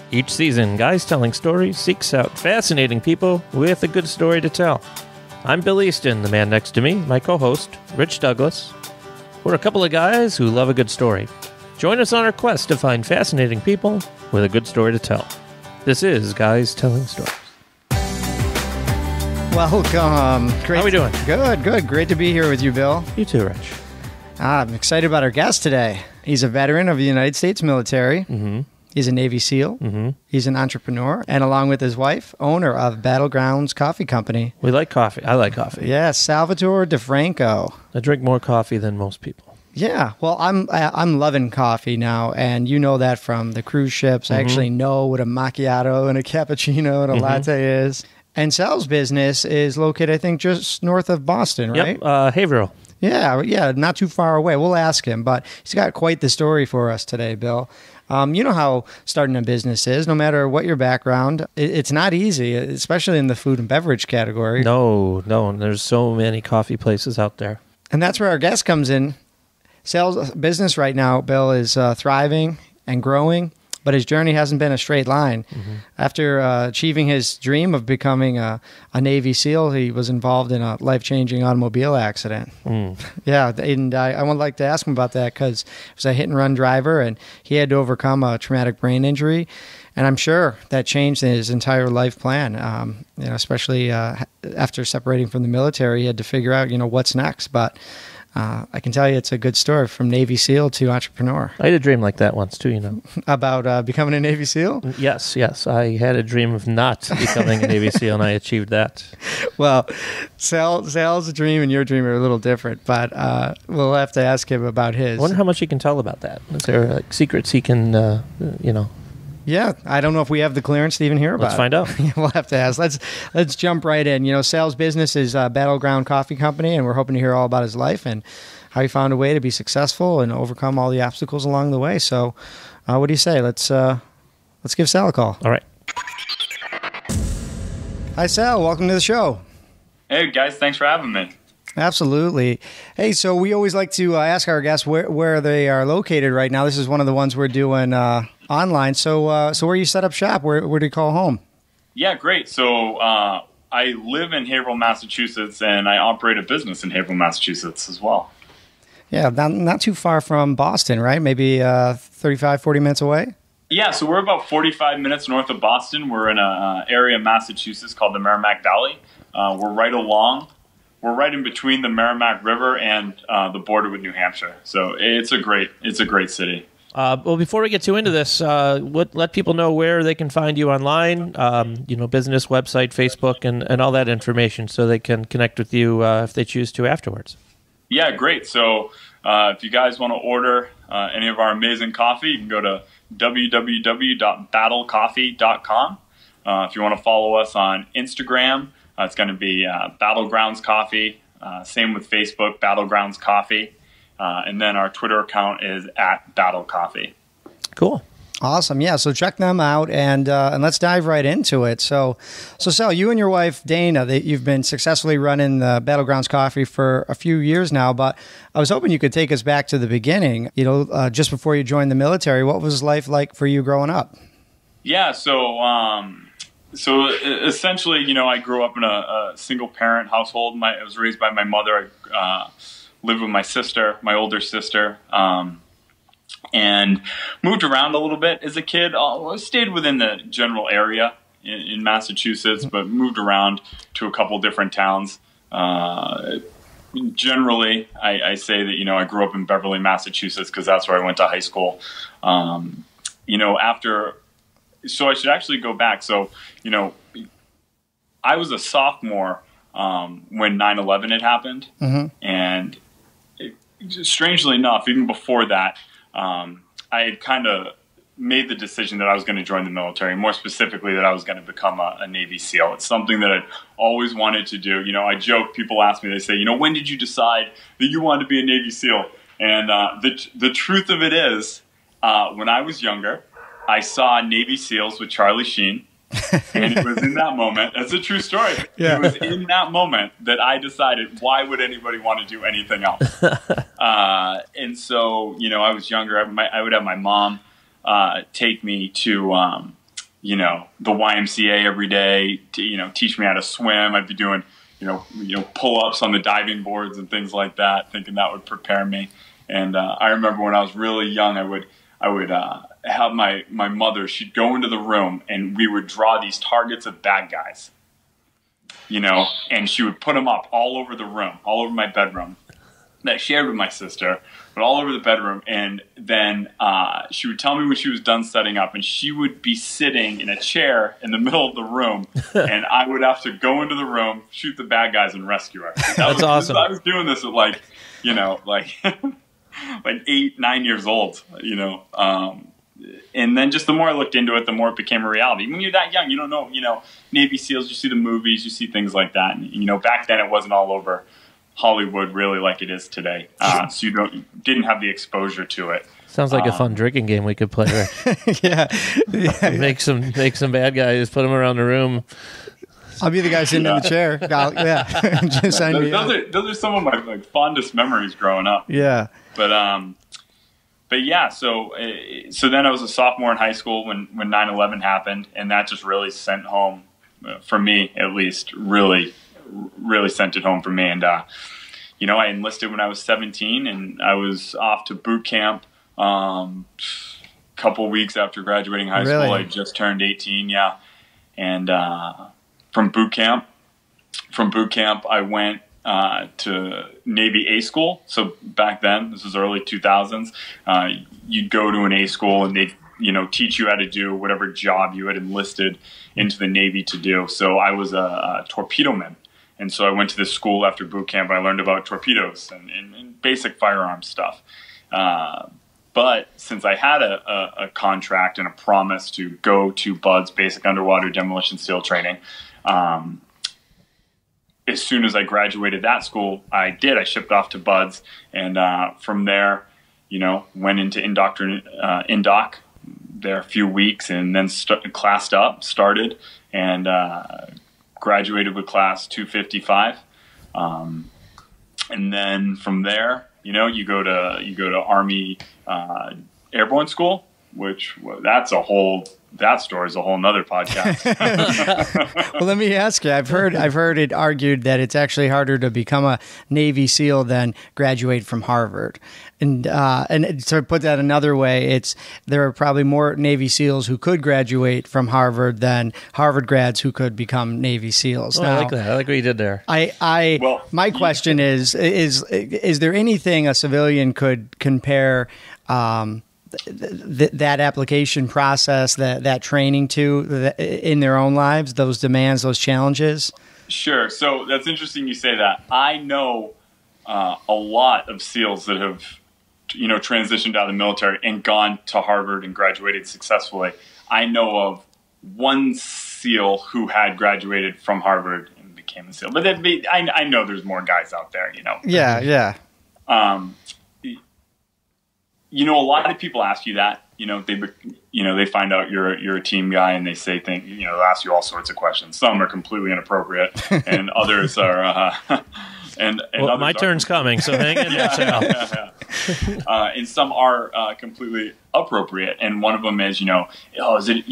Each season, Guys Telling Stories seeks out fascinating people with a good story to tell. I'm Bill Easton, the man next to me, my co-host, Rich Douglas. We're a couple of guys who love a good story. Join us on our quest to find fascinating people with a good story to tell. This is Guys Telling Stories. Welcome. Great. How are we doing? Good. Great to be here with you, Bill. You too, Rich. I'm excited about our guest today. He's a veteran of the United States military. Mm-hmm. He's a Navy SEAL. Mm-hmm. He's an entrepreneur. And along with his wife, owner of Battlegrounds Coffee Company. We like coffee. I like coffee. Yeah, Salvatore DeFranco. I drink more coffee than most people. Yeah, well, I'm loving coffee now, and you know that from the cruise ships. I actually know what a macchiato and a cappuccino and a latte is. And Sal's business is located, I think, just north of Boston, right? Yep, Haverhill. Yeah, not too far away. We'll ask him, but he's got quite the story for us today, Bill. You know how starting a business is. No matter what your background, it's not easy, especially in the food and beverage category. No, there's so many coffee places out there. And that's where our guest comes in. Sal's business right now, Bill, is thriving and growing, but his journey hasn't been a straight line. Mm-hmm. After achieving his dream of becoming a Navy SEAL, he was involved in a life-changing automobile accident. Yeah, and I would like to ask him about that because he was a hit-and-run driver, and he had to overcome a traumatic brain injury. And I'm sure that changed his entire life plan, especially after separating from the military. He had to figure out, what's next. But I can tell you it's a good story from Navy SEAL to entrepreneur. I had a dream like that once too, About becoming a Navy SEAL? Yes. I had a dream of not becoming a Navy SEAL, and I achieved that. Well, Sal's dream and your dream are a little different, but we'll have to ask him about his. I wonder how much he can tell about that. Is there secrets he can, Yeah, I don't know if we have the clearance to even hear about Let's find out. We'll have to ask. Let's jump right in. Sal's business is Battleground Coffee Company, and we're hoping to hear all about his life and how he found a way to be successful and overcome all the obstacles along the way. So, what do you say? Let's give Sal a call. All right. Hi, Sal. Welcome to the show. Hey, guys. Thanks for having me. Absolutely. Hey, so we always like to ask our guests where they are located right now. This is one of the ones we're doing online. So where you set up shop? Where do you call home? Yeah, great. So I live in Haverhill, Massachusetts, and I operate a business in Haverhill, Massachusetts as well. Yeah, not too far from Boston, right? Maybe 35, 40 minutes away? Yeah, so we're about 45 minutes north of Boston. We're in an area of Massachusetts called the Merrimack Valley. We're right in between the Merrimack River and the border with New Hampshire. So it's a great city. Well, before we get too into this, let people know where they can find you online, business website, Facebook, and all that information so they can connect with you if they choose to afterwards. Yeah, great. So if you guys want to order any of our amazing coffee, you can go to www.battlecoffee.com. If you want to follow us on Instagram, it's going to be Battlegrounds Coffee. Same with Facebook, Battlegrounds Coffee. And then our Twitter account is @BattleCoffee. Cool. Awesome. Yeah, so check them out and let's dive right into it. So Sal, you and your wife, Dana, you've been successfully running the Battlegrounds Coffee for a few years now, but I was hoping you could take us back to the beginning, just before you joined the military. What was life like for you growing up? Yeah, so essentially, I grew up in a single-parent household. I was raised by my mother. I lived with my sister, my older sister, and moved around a little bit as a kid. I stayed within the general area in Massachusetts, but moved around to a couple different towns. Generally, I say that, I grew up in Beverly, Massachusetts, because that's where I went to high school. So I should actually go back. So, I was a sophomore when 9/11 had happened. Mm-hmm. And strangely enough, even before that, I had kind of made the decision that I was going to join the military, more specifically that I was going to become a Navy SEAL. It's something that I'd always wanted to do. I joke, people ask me, they say, when did you decide that you wanted to be a Navy SEAL? And the truth of it is, when I was younger, I saw Navy SEALs with Charlie Sheen. And it was in that moment, that's a true story. Yeah. It was in that moment that I decided, why would anybody want to do anything else? And so, I was younger. I would have my mom take me to the YMCA every day to, teach me how to swim. I'd be doing, pull-ups on the diving boards and things like that, thinking that would prepare me. And I remember when I was really young, I would have my mother, she'd go into the room and we would draw these targets of bad guys, and she would put them up all over the room, all over my bedroom that I shared with my sister, but all over the bedroom. And then she would tell me when she was done setting up, and she would be sitting in a chair in the middle of the room, and I would have to go into the room, shoot the bad guys, and rescue her. That's awesome. I was doing this at like 8, 9 years old, and then just the more I looked into it, the more it became a reality. When you're that young, you don't know, Navy SEALs, you see the movies, you see things like that. And, back then it wasn't all over Hollywood really like it is today. So you didn't have the exposure to it. Sounds like a fun drinking game we could play, right? Yeah. Make some bad guys, put them around the room. I'll be the guy sitting in the chair. Just sign me up. Those are some of my fondest memories growing up. Yeah. But yeah, so then I was a sophomore in high school when 9/11 happened, and that just really sent home, for me at least, really sent it home for me. And I enlisted when I was 17, and I was off to boot camp. Couple weeks after graduating high school, I just turned 18. Yeah, and from boot camp, I went to Navy A school. So back then, this was early 2000s, you'd go to an A school and they'd, teach you how to do whatever job you had enlisted into the Navy to do. So I was a torpedo man. And so I went to this school after boot camp and I learned about torpedoes and basic firearm stuff. But since I had a contract and a promise to go to BUD/S, Basic Underwater Demolition SEAL Training, as soon as I graduated that school, I shipped off to BUD/S, and from there, went into Indoc there a few weeks, and then started, and graduated with class 255. And then from there, you go to Army Airborne School, which that story is a whole nother podcast. Well, let me ask you. I've heard it argued that it's actually harder to become a Navy SEAL than graduate from Harvard. And to put that another way, there are probably more Navy SEAls who could graduate from Harvard than Harvard grads who could become Navy SEAls. Oh, now, I like that. I like what you did there. My question is there anything a civilian could compare that application process, that training to in their own lives, those demands, those challenges? Sure. So that's interesting you say that. I know a lot of SEALs that have, transitioned out of the military and gone to Harvard and graduated successfully. I know of one SEAL who had graduated from Harvard and became a SEAL. But I know there's more guys out there, Yeah. A lot of people ask you that. They find out you're a team guy and they say things. They'll ask you all sorts of questions. Some are completely inappropriate, and others are. And others my turn's coming, so hang in there, Sal. And some are completely appropriate. And one of them is, is it,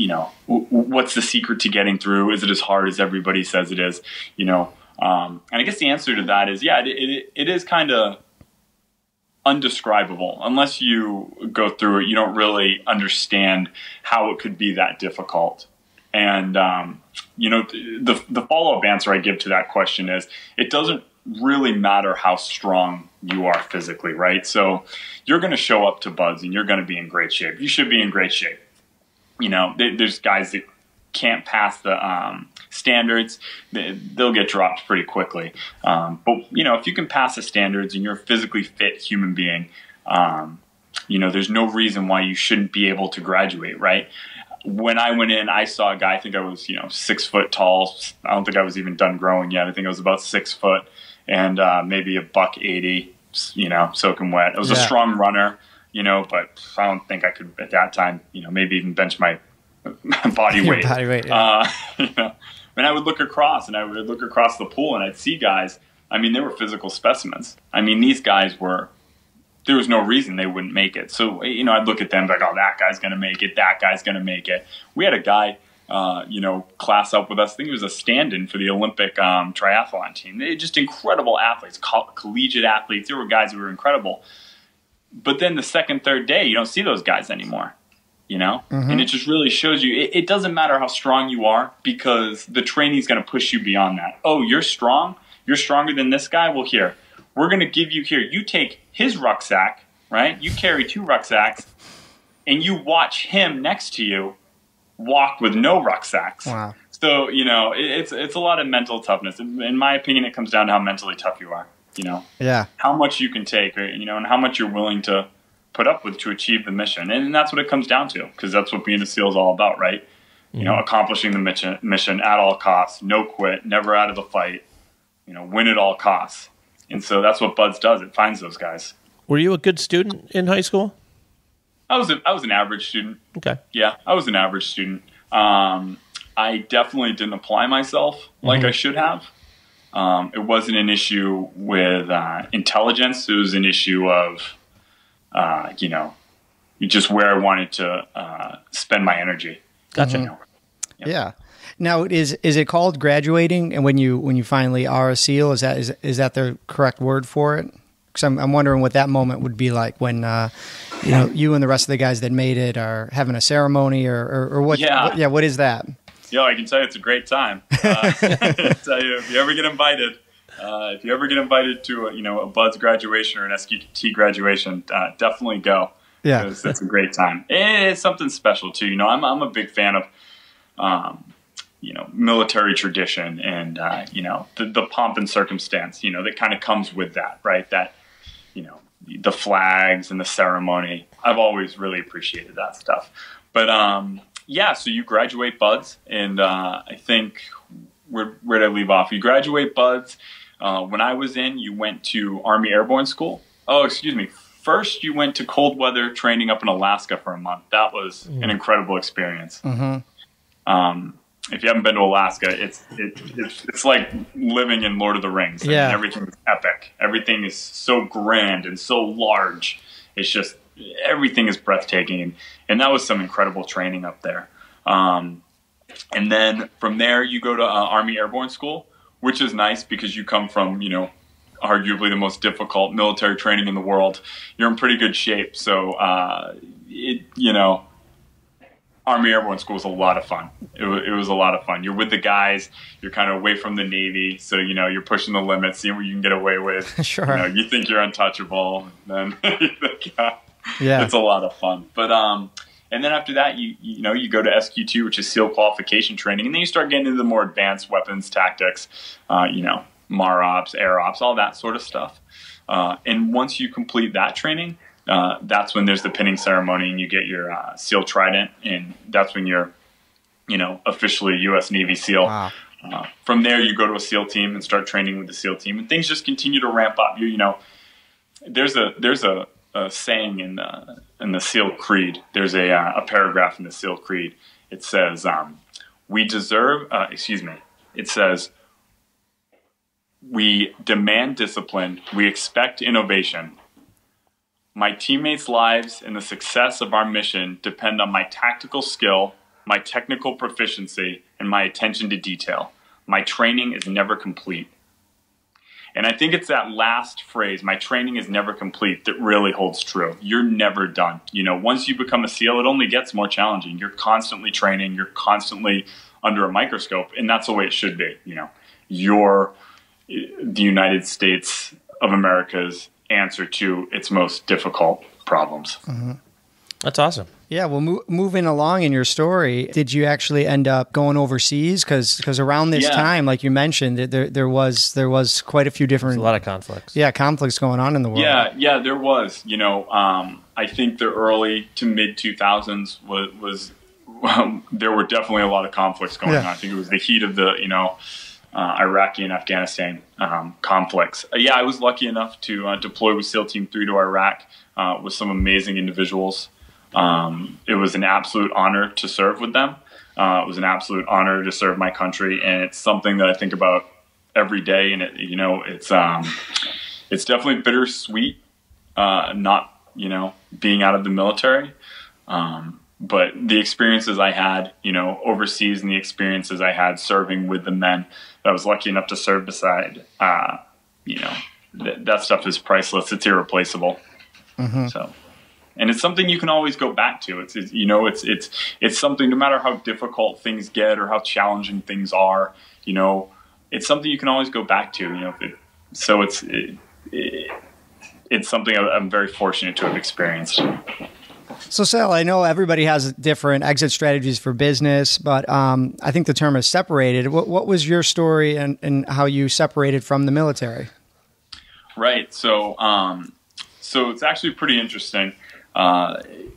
what's the secret to getting through? Is it as hard as everybody says it is? And I guess the answer to that is, it is kind of undescribable. Unless you go through it, you don't really understand how it could be that difficult. And, the follow-up answer I give to that question is, it doesn't really matter how strong you are physically, right? So you're going to show up to BUD/S and you're going to be in great shape. You should be in great shape. There's guys that can't pass the standards, they'll get dropped pretty quickly. But if you can pass the standards and you're a physically fit human being, there's no reason why you shouldn't be able to graduate, right? When I went in, I saw a guy, I think I was, 6 foot tall. I don't think I was even done growing yet. I think I was about 6 foot and maybe $180, soaking wet. I was a strong runner, but I don't think I could at that time, maybe even bench my body weight. And I would look across the pool and I'd see guys. I mean, they were physical specimens. I mean, these guys there was no reason they wouldn't make it. So, I'd look at them like, oh, that guy's going to make it. That guy's going to make it. We had a guy class up with us. I think he was a stand-in for the Olympic triathlon team. They're just incredible athletes, collegiate athletes. There were guys who were incredible. But then the second, third day, you don't see those guys anymore, And it just really shows you it doesn't matter how strong you are, because the training is going to push you beyond that. Oh, you're strong? You're stronger than this guy? Well, here, we're going to give you here. You take his rucksack, right? You carry 2 rucksacks, and you watch him next to you walk with no rucksacks. Wow. So, it's a lot of mental toughness. In my opinion, it comes down to how mentally tough you are, Yeah. how much you can take, and how much you're willing to put up with to achieve the mission. And that's what it comes down to, because that's what being a SEAL is all about, right? Accomplishing the mission at all costs, no quit, never out of the fight, win at all costs. And so that's what Buds does. It finds those guys. Were you a good student in high school? I was an average student. Okay. Yeah, I was an average student. I definitely didn't apply myself like I should have. It wasn't an issue with intelligence. It was an issue of, just where I wanted to spend my energy. Gotcha. Yeah. Now, is it called graduating? And when you finally are a SEAL, is that the correct word for it? Because I'm wondering what that moment would be like when you and the rest of the guys that made it are having a ceremony or what? Yeah. What is that? Yeah, I can tell you it's a great time. I tell you, if you ever get invited to a Buds graduation or an SQT graduation, definitely go. Yeah, because it's a great time. It's something special too. I'm a big fan of military tradition and the pomp and circumstance that kind of comes with that, right? That the flags and the ceremony. I've always really appreciated that stuff. But so you graduate Buds, and I think where did I leave off? You graduate Buds. When I was in, you went to Army Airborne School. Oh, excuse me. First, you went to cold weather training up in Alaska for a month. That was an incredible experience. Mm-hmm. If you haven't been to Alaska, it's like living in Lord of the Rings. I mean, everything is epic. Everything is so grand and so large. It's just everything is breathtaking, and that was some incredible training up there. And then from there, you go to Army Airborne School, which is nice because you come from arguably the most difficult military training in the world. You're in pretty good shape, so Army Airborne School was a lot of fun. It was a lot of fun. You're with the guys. You're kind of away from the Navy, so you're pushing the limits, seeing what you can get away with. Sure. You think you're untouchable, then it's a lot of fun. But and then after that, you go to SQ2, which is SEAL qualification training, and then you start getting into the more advanced weapons tactics, MAR-ops, air ops, all that sort of stuff. And once you complete that training, that's when there's the pinning ceremony and you get your SEAL Trident, and that's when you're, officially U.S. Navy SEAL. Wow. From there, you go to a SEAL team and start training with the SEAL team, and things just continue to ramp up. There's a saying in the SEAL Creed. There's a paragraph in the SEAL Creed. It says, it says, we demand discipline. We expect innovation. My teammates' lives and the success of our mission depend on my tactical skill, my technical proficiency, and my attention to detail. My training is never complete. And I think it's that last phrase, my training is never complete, that really holds true. You're never done. Once you become a SEAL, it only gets more challenging. You're constantly training. You're constantly under a microscope, and that's the way it should be. You're the United States of America's answer to its most difficult problems. Mm-hmm. That's awesome. Yeah, well, moving along in your story, did you actually end up going overseas? Because around this time, like you mentioned, there was quite a few different... There's a lot of conflicts. Yeah, conflicts going on in the world. Yeah, there was. I think the early to mid-2000s was there were definitely a lot of conflicts going on. I think it was the heat of the, Iraqi and Afghanistan conflicts. I was lucky enough to deploy with SEAL Team 3 to Iraq with some amazing individuals. It was an absolute honor to serve with them. It was an absolute honor to serve my country, and it's something that I think about every day. And it's definitely bittersweet, not being out of the military. but the experiences I had, overseas, and the experiences I had serving with the men that I was lucky enough to serve beside, that stuff is priceless. It's irreplaceable. Mm-hmm. So, and it's something you can always go back to. It's something, no matter how difficult things get or how challenging things are, it's something you can always go back to, it's something I'm very fortunate to have experienced. So, Sal, I know everybody has different exit strategies for business, but I think the term is separated. What was your story and how you separated from the military? Right. So it's actually pretty interesting. In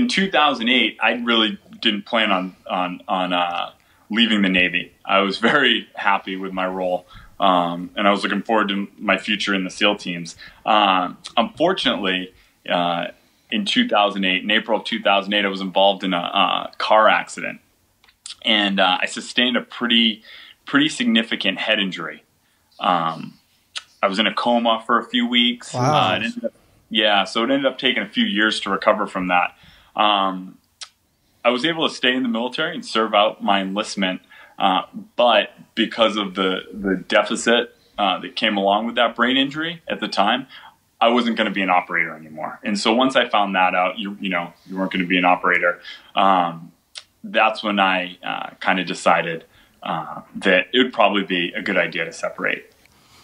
2008, I really didn't plan on leaving the Navy. I was very happy with my role. And I was looking forward to my future in the SEAL teams. Unfortunately, in 2008, in April of 2008, I was involved in a car accident, and I sustained a pretty significant head injury. I was in a coma for a few weeks. Wow. So it ended up taking a few years to recover from that. I was able to stay in the military and serve out my enlistment, but because of the deficit that came along with that brain injury at the time, I wasn't going to be an operator anymore. And so once I found that out, you weren't going to be an operator. That's when I kind of decided that it would probably be a good idea to separate.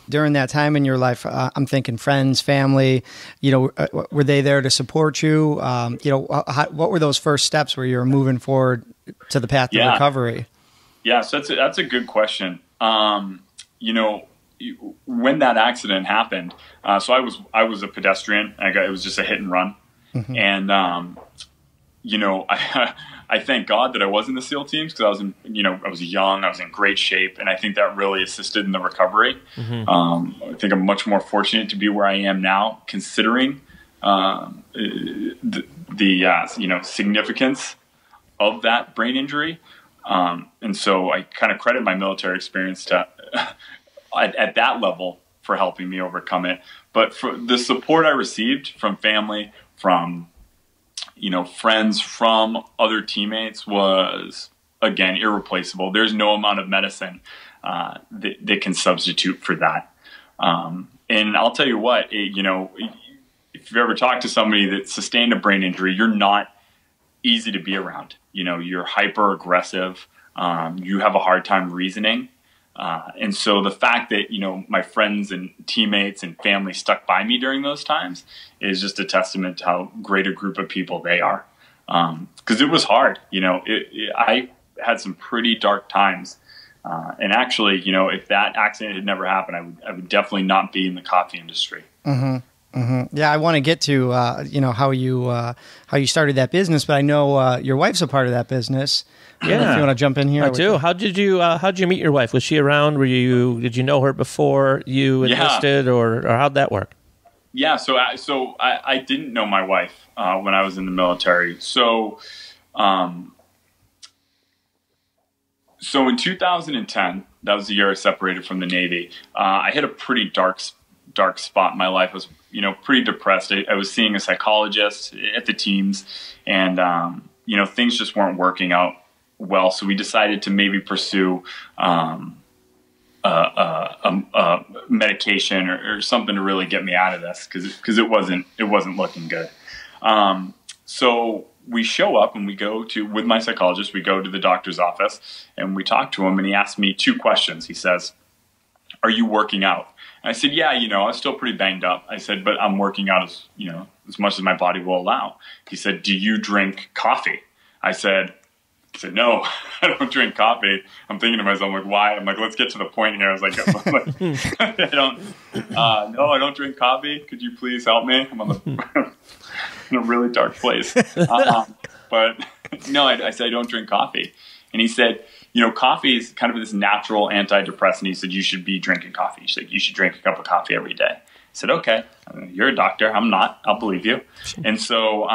During that time in your life, I'm thinking friends, family, were they there to support you? What were those first steps where you were moving forward to the path of recovery? Yeah, so that's a good question. When that accident happened, so I was a pedestrian. It was just a hit and run. Mm-hmm. And, I thank God that I was in the SEAL teams because I was young, I was in great shape, and I think that really assisted in the recovery. Mm-hmm. I think I'm much more fortunate to be where I am now, considering the significance of that brain injury. And so I kind of credit my military experience to at that level for helping me overcome it. But for the support I received from family, from friends, from other teammates was, again, irreplaceable. There's no amount of medicine that can substitute for that. And I'll tell you what, if you've ever talked to somebody that sustained a brain injury, you're not easy to be around. You're hyper aggressive. You have a hard time reasoning. And so the fact that, my friends and teammates and family stuck by me during those times is just a testament to how great a group of people they are. Because it was hard. I had some pretty dark times. And actually, if that accident had never happened, I would definitely not be in the coffee industry. Mm-hmm. Mm-hmm. Yeah, I want to get to how you started that business, but I know your wife's a part of that business. Yeah, if you want to jump in here, I do. How did you meet your wife? Was she around? Did you know her before you enlisted, or how'd that work? Yeah, so I didn't know my wife when I was in the military. So in 2010, that was the year I separated from the Navy. I hit a pretty dark spot in my life. I was, pretty depressed. I was seeing a psychologist at the teams, and, things just weren't working out well. So we decided to maybe pursue medication or something to really get me out of this because it wasn't looking good. So we show up and with my psychologist, we go to the doctor's office and we talk to him, and he asked me two questions. He says, "Are you working out?" And I said, "Yeah, I was still pretty banged up." I said, "But I'm working out as much as my body will allow." He said, "Do you drink coffee?" I said, "No, I don't drink coffee." I'm thinking to myself, like, why? I'm like, let's get to the point here. I was like, I don't drink coffee. Could you please help me? I'm in a really dark place. But no, I said, I don't drink coffee. And he said, coffee is kind of this natural antidepressant. He said, you should be drinking coffee. He said, you should drink a cup of coffee every day. I said, okay, you're a doctor. I'm not. I'll believe you. And so...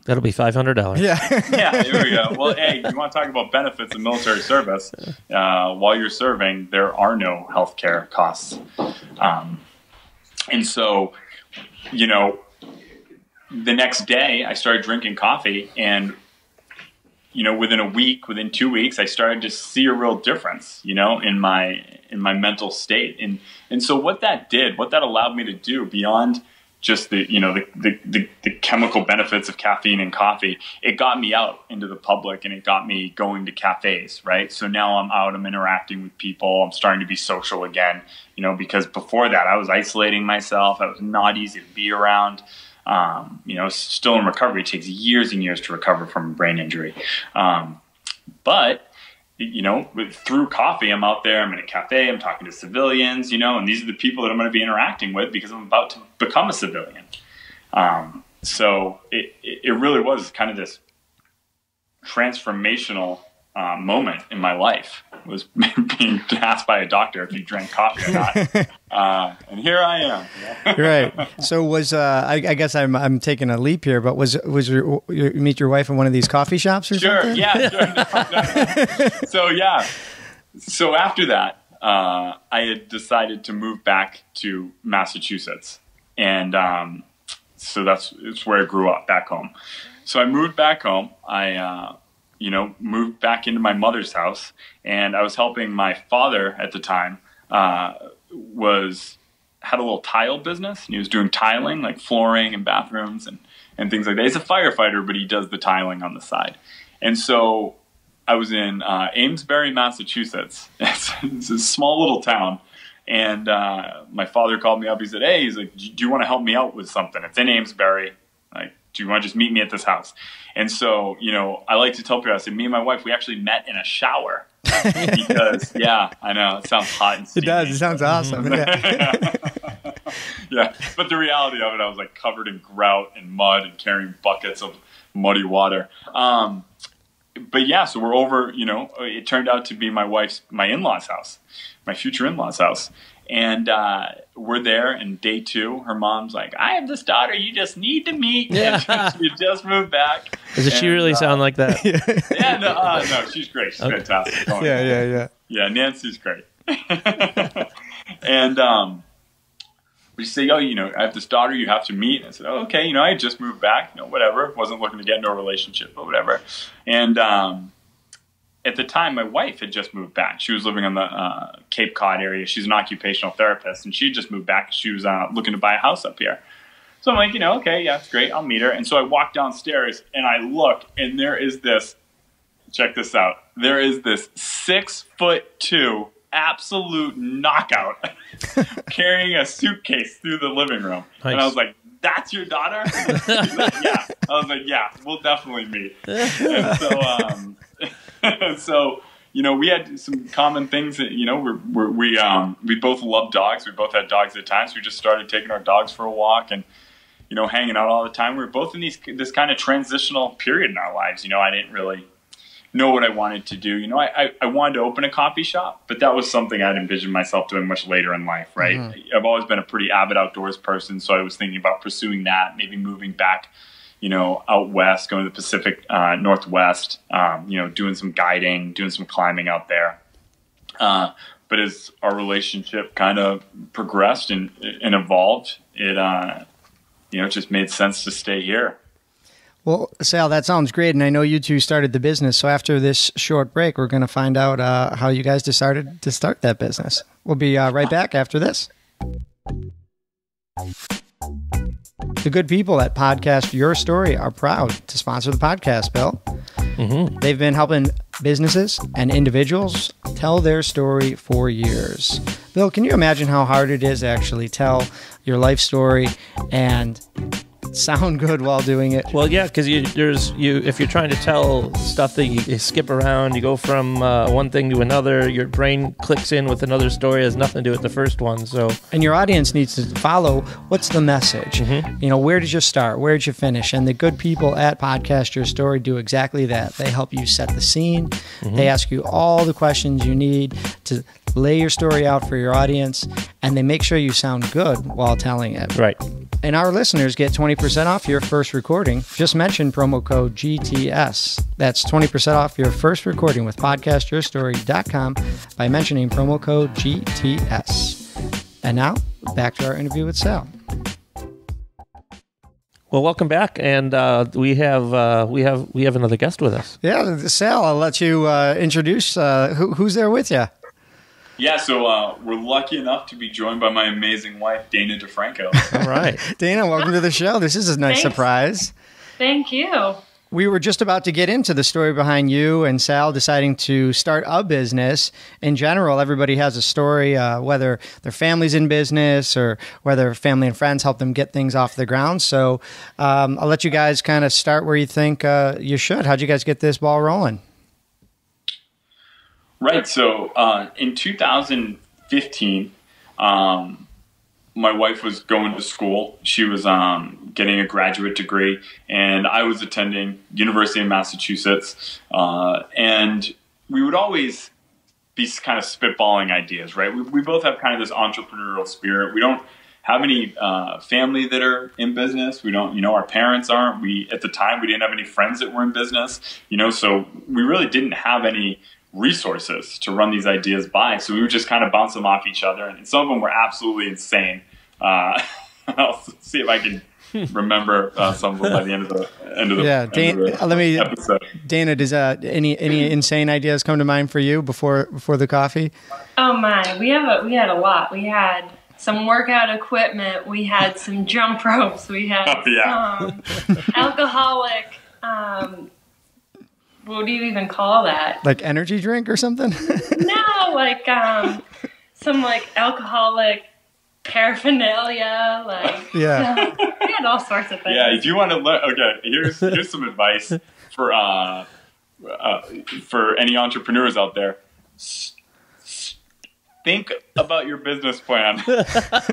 that'll be $500. Yeah. Yeah, here we go. Well, hey, you want to talk about benefits of military service? While you're serving, there are no healthcare costs. And so, the next day I started drinking coffee, and within a week, within 2 weeks, I started to see a real difference, in my mental state. And so what that allowed me to do beyond just the chemical benefits of caffeine in coffee, it got me out into the public, and it got me going to cafes, right? So now I'm out, I'm interacting with people, I'm starting to be social again, because before that I was isolating myself. I was not easy to be around. Still in recovery. It takes years and years to recover from a brain injury. But through coffee, I'm out there, I'm in a cafe, I'm talking to civilians, and these are the people that I'm going to be interacting with because I'm about to become a civilian. So it really was kind of this transformational moment in my life, was being asked by a doctor if you drank coffee or not. And here I am. Right. So was I guess I'm taking a leap here, but was you meet your wife in one of these coffee shops or something? Yeah, sure. No. So after that, I had decided to move back to Massachusetts, and so it's where I grew up, back home. So I moved back home. I moved back into my mother's house, and I was helping my father at the time, had a little tile business, and he was doing tiling, like flooring and bathrooms and things like that. He's a firefighter, but he does the tiling on the side. And so I was in Amesbury, Massachusetts. It's a small little town. And my father called me up. He said, "Hey," he's like, "Do you want to help me out with something? It's in Amesbury. Like, do you want to just meet me at this house?" And so, I like to tell people, I said, me and my wife, we actually met in a shower. Because, yeah, I know, it sounds hot and steamy. It does. It sounds awesome. Yeah. But the reality of it, I was like covered in grout and mud and carrying buckets of muddy water. But yeah, so we're over, it turned out to be my in-laws house, my future in-laws house. And we're there, and day 2, her mom's like, "I have this daughter you just need to meet." Yeah. She just moved back. Does she really sound like that? Yeah, no, she's great. She's fantastic. Yeah, Nancy's great. And we say, "Oh, I have this daughter you have to meet." And I said, "Oh, okay, I just moved back, whatever. Wasn't looking to get into a relationship, but whatever." And at the time, my wife had just moved back. She was living in the Cape Cod area. She's an occupational therapist, and she had just moved back. She was looking to buy a house up here. So I'm like, okay, yeah, it's great. I'll meet her. And so I walk downstairs, and I look, and there is this, check this out, there is this 6'2" absolute knockout carrying a suitcase through the living room. Nice. And I was like, "That's your daughter?" She's like, "Yeah." I was like, "Yeah, we'll definitely meet." And so, so, we had some common things that, we both loved dogs. We both had dogs at times. So we just started taking our dogs for a walk and, hanging out all the time. We were both in this kind of transitional period in our lives. I didn't really know what I wanted to do. I wanted to open a coffee shop, but that was something I'd envisioned myself doing much later in life, right? Mm-hmm. I've always been a pretty avid outdoors person, so I was thinking about pursuing that, maybe moving back out west, going to the Pacific Northwest, doing some guiding, doing some climbing out there. But as our relationship kind of progressed and evolved, it just made sense to stay here. Well, Sal, that sounds great, and I know you two started the business. So after this short break, we're going to find out how you guys decided to start that business. We'll be right back after this. The good people at Podcast Your Story are proud to sponsor the podcast, Bill. Mm-hmm. They've been helping businesses and individuals tell their story for years. Bill, can you imagine how hard it is to actually tell your life story and sound good while doing it? Well, yeah, because if you're trying to tell stuff that you skip around, you go from one thing to another, your brain clicks in with another story, has nothing to do with the first one. So, and your audience needs to follow what's the message. Mm-hmm. Where did you start? Where did you finish? And the good people at Podcast Your Story do exactly that. They help you set the scene. Mm-hmm. They ask you all the questions you need to lay your story out for your audience, and they make sure you sound good while telling it. Right. And our listeners get 20% off your first recording. Just mention promo code GTS. That's 20% off your first recording with podcastyourstory.com by mentioning promo code GTS. And now, back to our interview with Sal. Well, welcome back, and we have another guest with us. Yeah, Sal, I'll let you introduce who's there with you. Yeah, so we're lucky enough to be joined by my amazing wife, Dana DeFranco. All right. Dana, welcome to the show. This is a nice Thanks. surprise. Thank you. We were just about to get into the story behind you and Sal deciding to start a business. In general, everybody has a story, whether their family's in business or whether family and friends help them get things off the ground. So I'll let you guys kind of start where you think you should. How'd you guys get this ball rolling? Right. So in 2015, my wife was going to school. She was getting a graduate degree, and I was attending University of Massachusetts. And we would always be kind of spitballing ideas, right? We both have kind of this entrepreneurial spirit. We don't have any family that are in business. We don't, our parents aren't. At the time, we didn't have any friends that were in business, so we really didn't have any resources to run these ideas by. So we would just kind of bounce them off each other. And some of them were absolutely insane. I'll see if I can remember some of them by the end of the episode. Dana, does any insane ideas come to mind for you before the coffee? Oh my, we had a lot. We had some workout equipment. We had some jump ropes. We had some alcoholic. What do you even call that? Like energy drink or something? No, like some like alcoholic paraphernalia. Like we had all sorts of things. Yeah, if you want to learn, okay, here's some advice for any entrepreneurs out there. Think about your business plan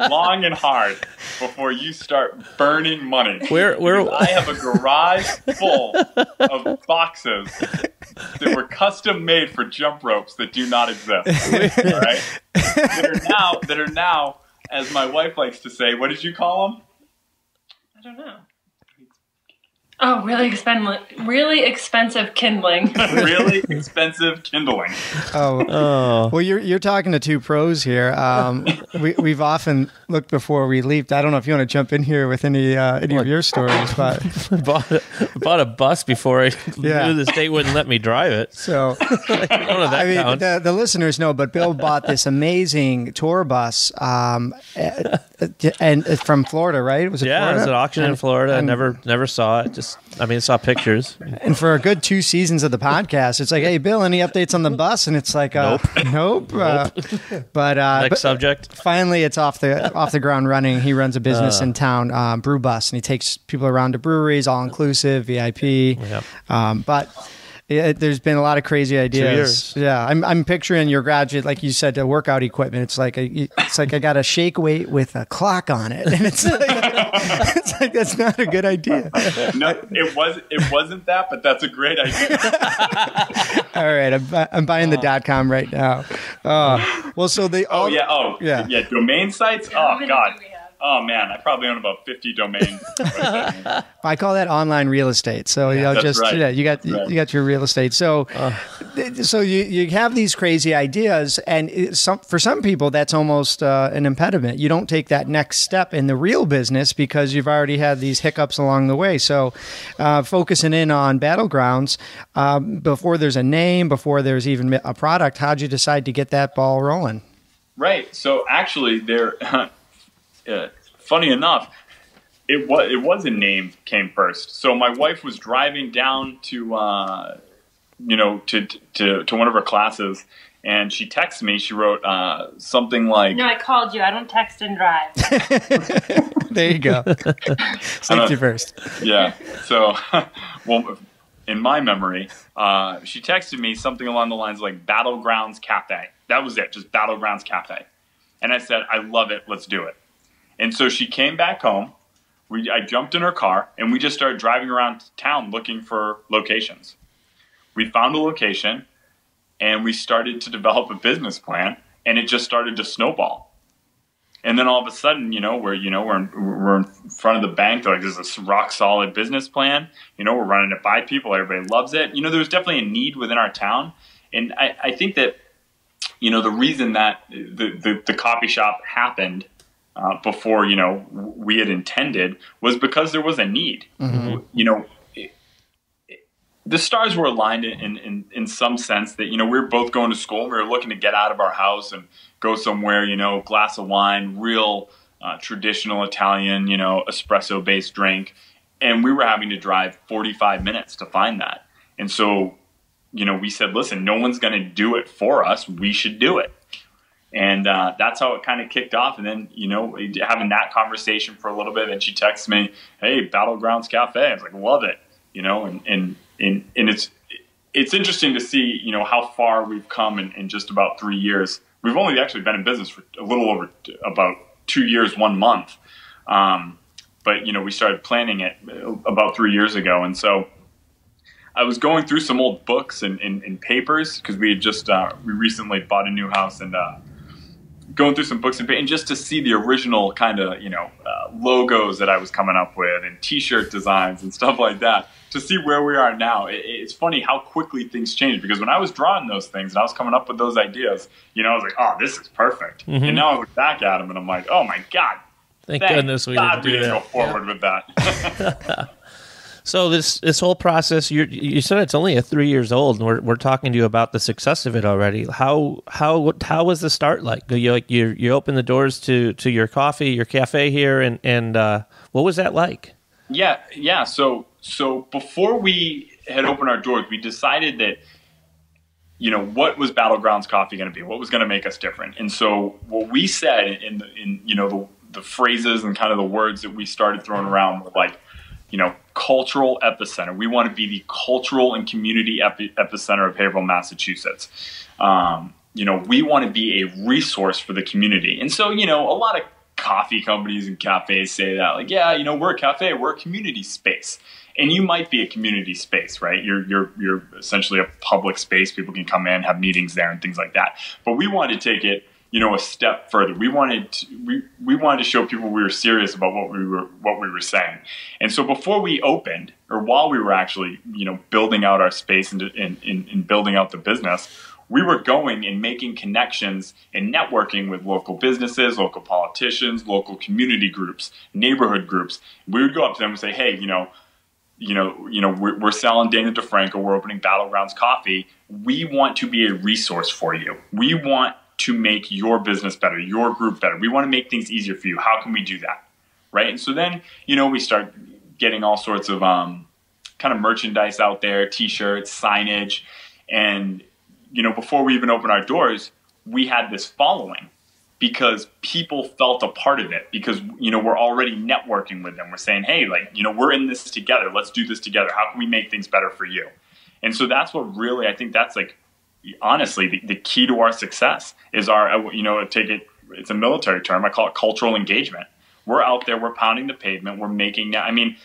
long and hard before you start burning money. I have a garage full of boxes that were custom made for jump ropes that do not exist. All right? That are now, as my wife likes to say, what did you call them? I don't know. Oh, really expensive kindling. Really expensive kindling. Oh. Well, you're talking to two pros here. We've often looked before we leaped. I don't know if you want to jump in here with any of your stories, but bought a bus before I knew the state wouldn't let me drive it. So I don't know if that counts. The listeners know, but Bill bought this amazing tour bus, and from Florida, right? Was it Florida? It was an auction in Florida. I never saw it. Saw pictures. And for a good 2 seasons of the podcast, it's like, hey, Bill, any updates on the bus? And it's like, nope. But subject. Finally, it's off the ground running. He runs a business in town, Brew Bus, and he takes people around to breweries, all inclusive, VIP. Yep. There's been a lot of crazy ideas. 2 years. Yeah, I'm picturing your graduate, like you said, workout equipment. It's like I got a shake weight with a clock on it, and it's like that's not a good idea. No, it wasn't that, but that's a great idea. All right, I'm buying the .com right now. Well, so they all. Yeah, domain sites. Oh God. Oh man, I probably own about 50 domains. I call that online real estate. So you got your real estate. So you have these crazy ideas, and for some people that's almost an impediment. You don't take that next step in the real business because you've already had these hiccups along the way. So focusing in on Battlegrounds, before there's a name, before there's even a product, how'd you decide to get that ball rolling? Right. So actually, funny enough, it was a name came first. So my wife was driving down to one of her classes, and she texted me. She wrote something like, "No, I called you. I don't text and drive." There you go. Safety first. Yeah. So, well, in my memory, she texted me something along the lines of like Battlegrounds Cafe. That was it, just Battlegrounds Cafe. And I said, I love it. Let's do it. And so she came back home. I jumped in her car, and we just started driving around town looking for locations. We found a location, and we started to develop a business plan, and it just started to snowball. And then all of a sudden, we're in front of the bank. They're like, this is a rock solid business plan. We're running it by people. Everybody loves it. There was definitely a need within our town. And I think that, the reason that the coffee shop happened before, we had intended, was because there was a need. The stars were aligned in some sense that, we were both going to school and we were looking to get out of our house and go somewhere, glass of wine, real traditional Italian, espresso based drink. And we were having to drive 45 minutes to find that. And so, we said, listen, no one's going to do it for us. We should do it. And that's how it kind of kicked off. And then, having that conversation for a little bit, and she texts me, hey, Battlegrounds Cafe. I was like, love it. And it's interesting to see, how far we've come in just about 3 years. We've only actually been in business for a little over about 2 years, 1 month. But, we started planning it about 3 years ago. And so I was going through some old books and papers, because we had just, we recently bought a new house, and going through some books and just to see the original kind of, logos that I was coming up with, and t-shirt designs and stuff like that, to see where we are now. It's funny how quickly things change, because when I was drawing those things and I was coming up with those ideas, I was like, oh, this is perfect. Mm-hmm. And now I look back at them and I'm like, oh my God. Thank goodness we didn't do that. Go forward with that. So this whole process, you said it's only 3 years old, and we're talking to you about the success of it already. How was the start like? You opened the doors to your cafe here, and what was that like? Yeah. So before we had opened our doors, we decided that, what was Battlegrounds Coffee going to be? What was going to make us different? And so what we said in the phrases and kind of the words that we started throwing around were like, cultural epicenter. We want to be the cultural and community epicenter of Haverhill, Massachusetts. We want to be a resource for the community. And so, a lot of coffee companies and cafes say that, like, yeah, we're a cafe, we're a community space. And you might be a community space, right? You're essentially a public space. People can come in, have meetings there and things like that. But we wanted to take it, a step further. We wanted to show people we were serious about what we were saying. And so before we opened, or while we were actually, building out our space and building out the business, we were going and making connections and networking with local businesses, local politicians, local community groups, neighborhood groups. We would go up to them and say, hey, we're selling Dana DeFranco. We're opening Battlegrounds Coffee. We want to be a resource for you. We want to make your business better, your group better. We want to make things easier for you. How can we do that? Right. And so then, we start getting all sorts of kind of merchandise out there, t-shirts, signage. And, before we even opened our doors, we had this following because people felt a part of it, because, we're already networking with them. We're saying, hey, we're in this together. Let's do this together. How can we make things better for you? And so that's what really, I think that's honestly, the key to our success is it's a military term. I call it cultural engagement. We're out there, we're pounding the pavement, we're making, right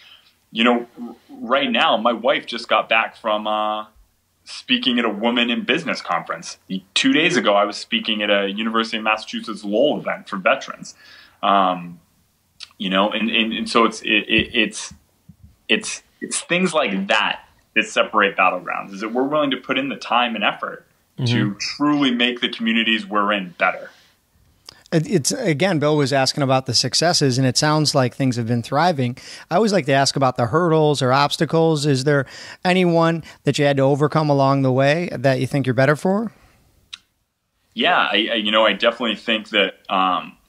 now, my wife just got back from speaking at a Women in Business conference. 2 days ago, I was speaking at a University of Massachusetts Lowell event for veterans. And so it's things like that separate Battlegrounds, is that we're willing to put in the time and effort to truly make the communities we're in better. It's again, Bill was asking about the successes, and it sounds like things have been thriving. I always like to ask about the hurdles or obstacles. Is there anyone that you had to overcome along the way that you think you're better for? Yeah, I definitely think that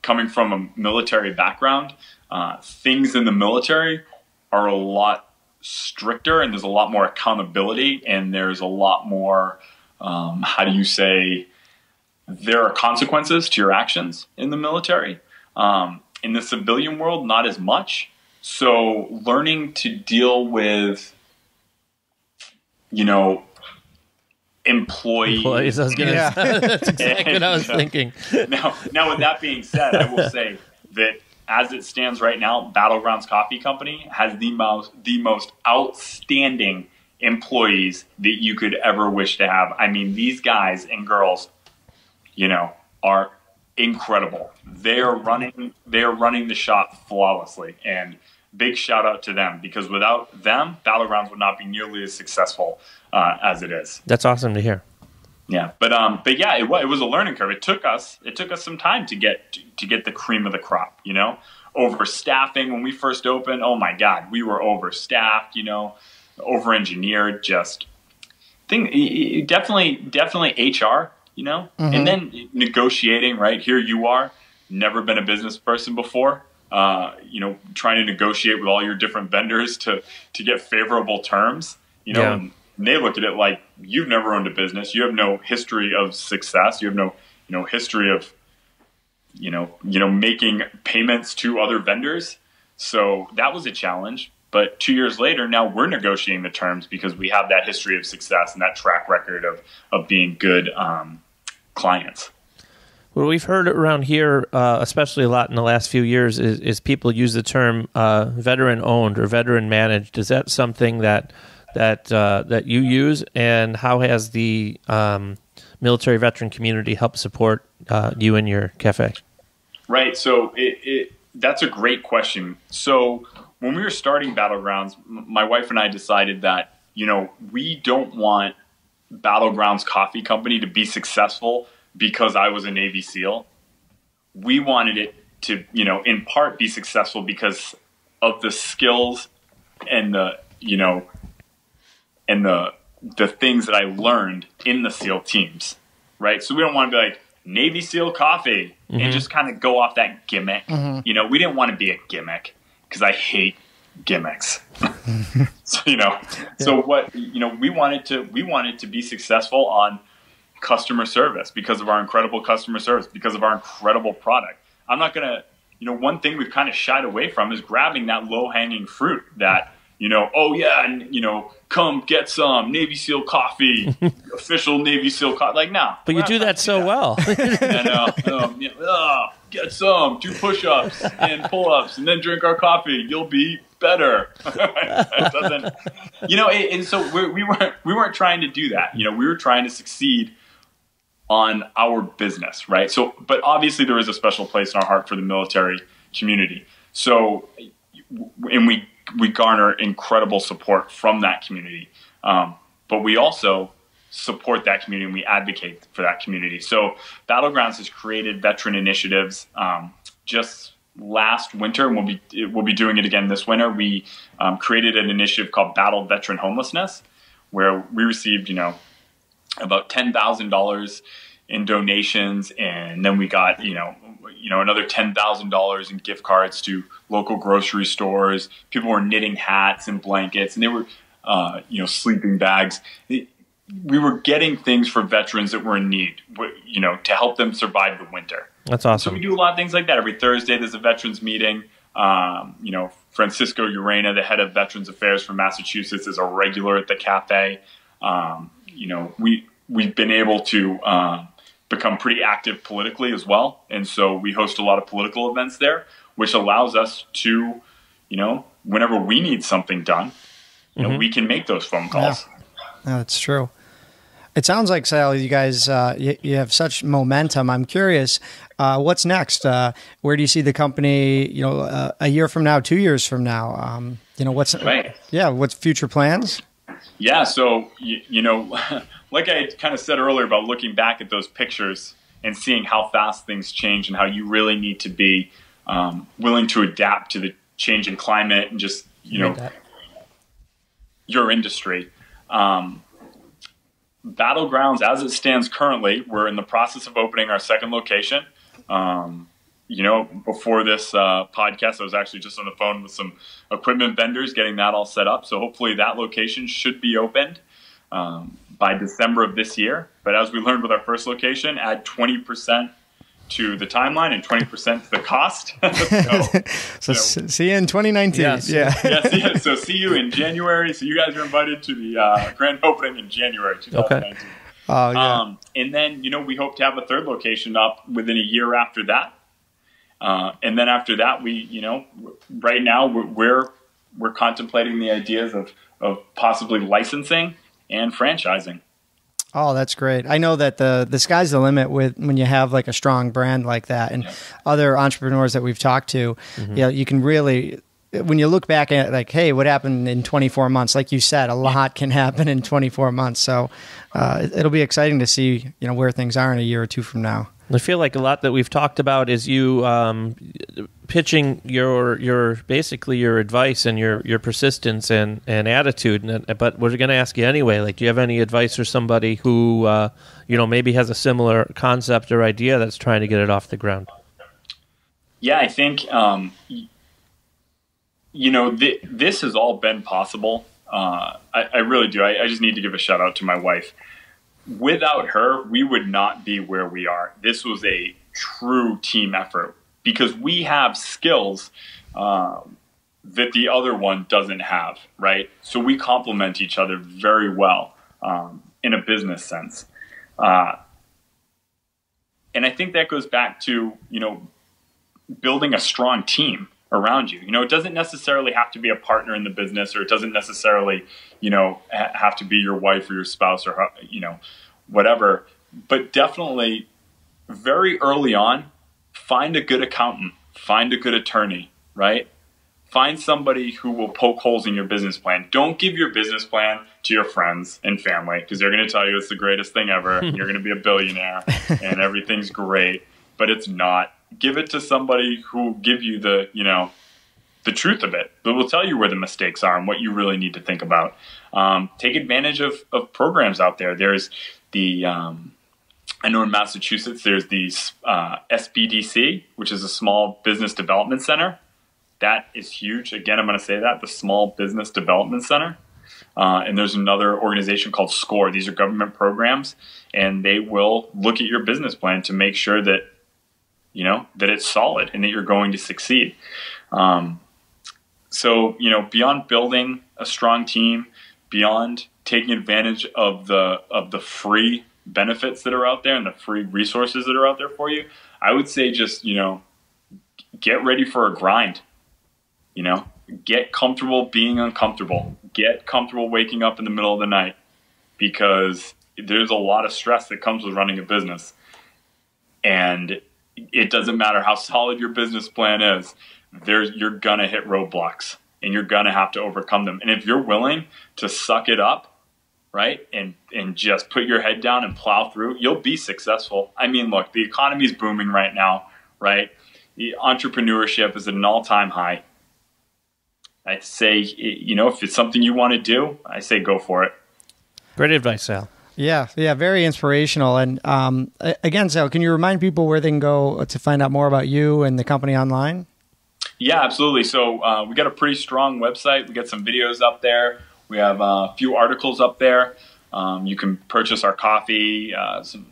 coming from a military background, things in the military are a lot stricter, and there's a lot more accountability, and there's a lot more, there are consequences to your actions in the military. In the civilian world, not as much. So learning to deal with, employees. I was going to say, that's exactly what I was thinking. Now, with that being said, I will say that as it stands right now, Battlegrounds Coffee Company has the most outstanding employees that you could ever wish to have. I mean, these guys and girls, are incredible. They are running the shop flawlessly, and big shout out to them, because without them, Battlegrounds would not be nearly as successful as it is. That's awesome to hear. Yeah, but yeah, it was a learning curve. It took us some time to get the cream of the crop. Overstaffing when we first opened. Oh my God, we were overstaffed. Over-engineered. Definitely HR. And then negotiating. Right here, you are never been a business person before. Trying to negotiate with all your different vendors to get favorable terms. And they look at it like, you've never owned a business. You have no history of success. You have no history of, making payments to other vendors. So that was a challenge. But 2 years later, now we're negotiating the terms because we have that history of success and that track record of being good clients. What we've heard around here, especially a lot in the last few years, is people use the term veteran-owned or veteran-managed. Is that something that you use, and how has the military veteran community helped support you and your cafe? Right. So that's a great question. So when we were starting Battlegrounds, my wife and I decided that, we don't want Battlegrounds Coffee Company to be successful because I was a Navy SEAL. We wanted it to, in part be successful because of the skills and the things that I learned in the SEAL teams, right? So we don't want to be like Navy SEAL coffee and just kind of go off that gimmick. We didn't want to be a gimmick because I hate gimmicks. So what, we wanted to be successful on customer service because of our incredible customer service, because of our incredible product. I'm not going to, one thing we've kind of shied away from is grabbing that low hanging fruit that, come get some Navy SEAL coffee, official Navy SEAL coffee. Like, no. But you do that so well. Get some, do push-ups and pull-ups, and then drink our coffee. You'll be better. It doesn't, and so we weren't trying to do that. We were trying to succeed on our business, right? So, but obviously there is a special place in our heart for the military community. So, and we garner incredible support from that community. But we also support that community and we advocate for that community. So Battlegrounds has created veteran initiatives. Just last winter, and we'll be doing it again this winter, we created an initiative called Battle Veteran Homelessness, where we received, about $10,000 in donations, and then we got, another $10,000 in gift cards to local grocery stores. People were knitting hats and blankets, and they were, sleeping bags. We were getting things for veterans that were in need, to help them survive the winter. That's awesome. So we do a lot of things like that. Every Thursday, there's a veterans meeting. Francisco Urena, the head of Veterans Affairs from Massachusetts, is a regular at the cafe. We've been able to become pretty active politically as well. And so we host a lot of political events there, which allows us to, whenever we need something done, we can make those phone calls. Yeah, that's true. It sounds like, Sal, you guys, you have such momentum. I'm curious, what's next? Where do you see the company, a year from now, 2 years from now? What's right. Yeah, what's future plans? Yeah, so, like I kind of said earlier about looking back at those pictures and seeing how fast things change and how you really need to be willing to adapt to the change in climate and just, your industry. Battlegrounds, as it stands currently, we're in the process of opening our second location. Before this podcast, I was actually just on the phone with some equipment vendors getting that all set up. So hopefully that location should be opened by December of this year. But as we learned with our first location, add 20% to the timeline and 20% to the cost. See you in 2019. Yes. Yeah. So see you in January. So you guys are invited to the grand opening in January 2019. Okay. Oh, yeah. And then, we hope to have a third location up within a year after that. And then after that, right now we're contemplating the ideas of possibly licensing and franchising. Oh, that's great. I know that the sky's the limit when you have like a strong brand like that, and other entrepreneurs that we've talked to, you can really, when you look back at like, hey, what happened in 24 months? Like you said, a lot can happen in 24 months. So it'll be exciting to see, where things are in a year or two from now. I feel like a lot that we've talked about is you pitching your basically your advice and your persistence and attitude. But we're going to ask you anyway. Like, do you have any advice for somebody who maybe has a similar concept or idea that's trying to get it off the ground? Yeah, I think this has all been possible. I really do. I just need to give a shout out to my wife. Without her, we would not be where we are. This was a true team effort because we have skills that the other one doesn't have, right? So we complement each other very well in a business sense. And I think that goes back to, building a strong team around you. It doesn't necessarily have to be a partner in the business, or it doesn't necessarily, have to be your wife or your spouse or, whatever. But definitely very early on, find a good accountant, find a good attorney, right? Find somebody who will poke holes in your business plan. Don't give your business plan to your friends and family because they're going to tell you it's the greatest thing ever. You're going to be a billionaire and everything's great, but it's not. Give it to somebody who will give you the truth of it, but will tell you where the mistakes are and what you really need to think about. Take advantage of programs out there. There's the, I know in Massachusetts, there's the SBDC, which is a Small Business Development Center. That is huge. Again, I'm going to say that, the Small Business Development Center. And there's another organization called SCORE. These are government programs, and they will look at your business plan to make sure that, that it's solid and that you're going to succeed. So, beyond building a strong team, beyond taking advantage of the free benefits that are out there and the free resources that are out there for you, I would say just, get ready for a grind. Get comfortable being uncomfortable. Get comfortable waking up in the middle of the night because there's a lot of stress that comes with running a business. And it doesn't matter how solid your business plan is, you're going to hit roadblocks and you're going to have to overcome them. And if you're willing to suck it up, right, and just put your head down and plow through, you'll be successful. I mean, look, the economy is booming right now, right? The entrepreneurship is at an all-time high. I'd say, if it's something you want to do, I say go for it. Great advice, Sal. Yeah, very inspirational. And again, Sal, can you remind people where they can go to find out more about you and the company online? Yeah, absolutely. So we got a pretty strong website. We got some videos up there. We have a few articles up there. You can purchase our coffee. We have some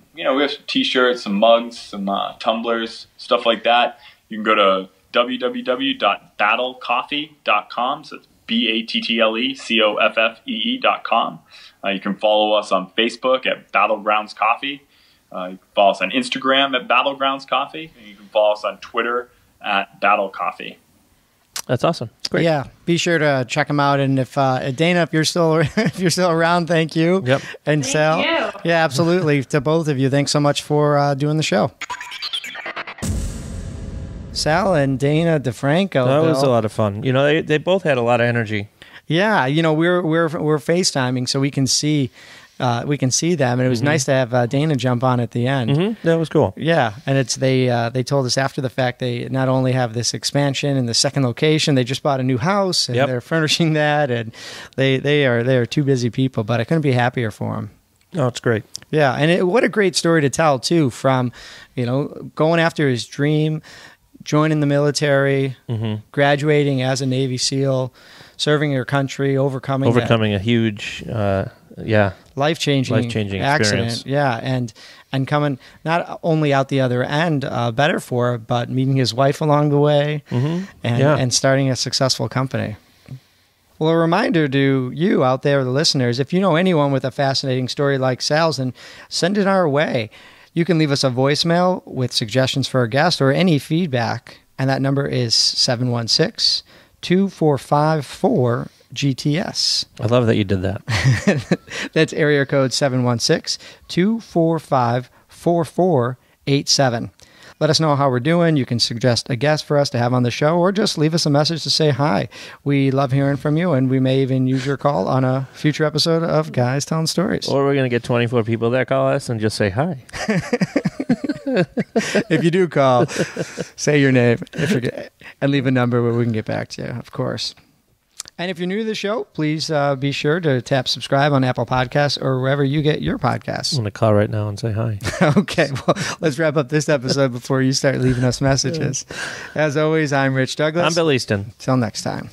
T-shirts, some mugs, some tumblers, stuff like that. You can go to www.battlecoffee.com. So it's BATTLECOFFEE.com. You can follow us on Facebook at Battlegrounds Cafe. You can follow us on Instagram at Battlegrounds Cafe. And you can follow us on Twitter at Battle Coffee. That's awesome. Great. Yeah, be sure to check them out. And if Dana, if you're still around, thank you. Yep. And Thank Sal, you. yeah, absolutely. To both of you, thanks so much for doing the show. Sal and Dana DeFranco. That was Bill. a lot of fun. They both had a lot of energy. Yeah, we're FaceTiming, so we can see them, and it was nice to have Dana jump on at the end. Mm-hmm. That was cool. Yeah, and they told us after the fact they not only have this expansion in the second location, they just bought a new house and they're furnishing that, and they are two busy people, but I couldn't be happier for them. Oh, it's great. Yeah, and what a great story to tell too, from going after his dream, joining the military, graduating as a Navy SEAL, serving your country, overcoming a huge, life-changing accident. experience. Yeah, and coming not only out the other end better for it, but meeting his wife along the way and starting a successful company. Well, a reminder to you out there, the listeners, if you know anyone with a fascinating story like Sal's, then send it our way. You can leave us a voicemail with suggestions for a guest or any feedback, and that number is 716-245-4GTS. I love that you did that. That's area code 716-245-4487. Let us know how we're doing. You can suggest a guest for us to have on the show, or just leave us a message to say hi. We love hearing from you, and we may even use your call on a future episode of Guys Telling Stories. Or we're going to get 24 people that call us and just say hi. If you do call, say your name and leave a number where we can get back to you, of course. And if you're new to the show, please be sure to tap subscribe on Apple Podcasts or wherever you get your podcasts. I'm going to call right now and say hi. Okay, well, let's wrap up this episode before you start leaving us messages. As always, I'm Rich Douglas. I'm Bill Easton. Till next time.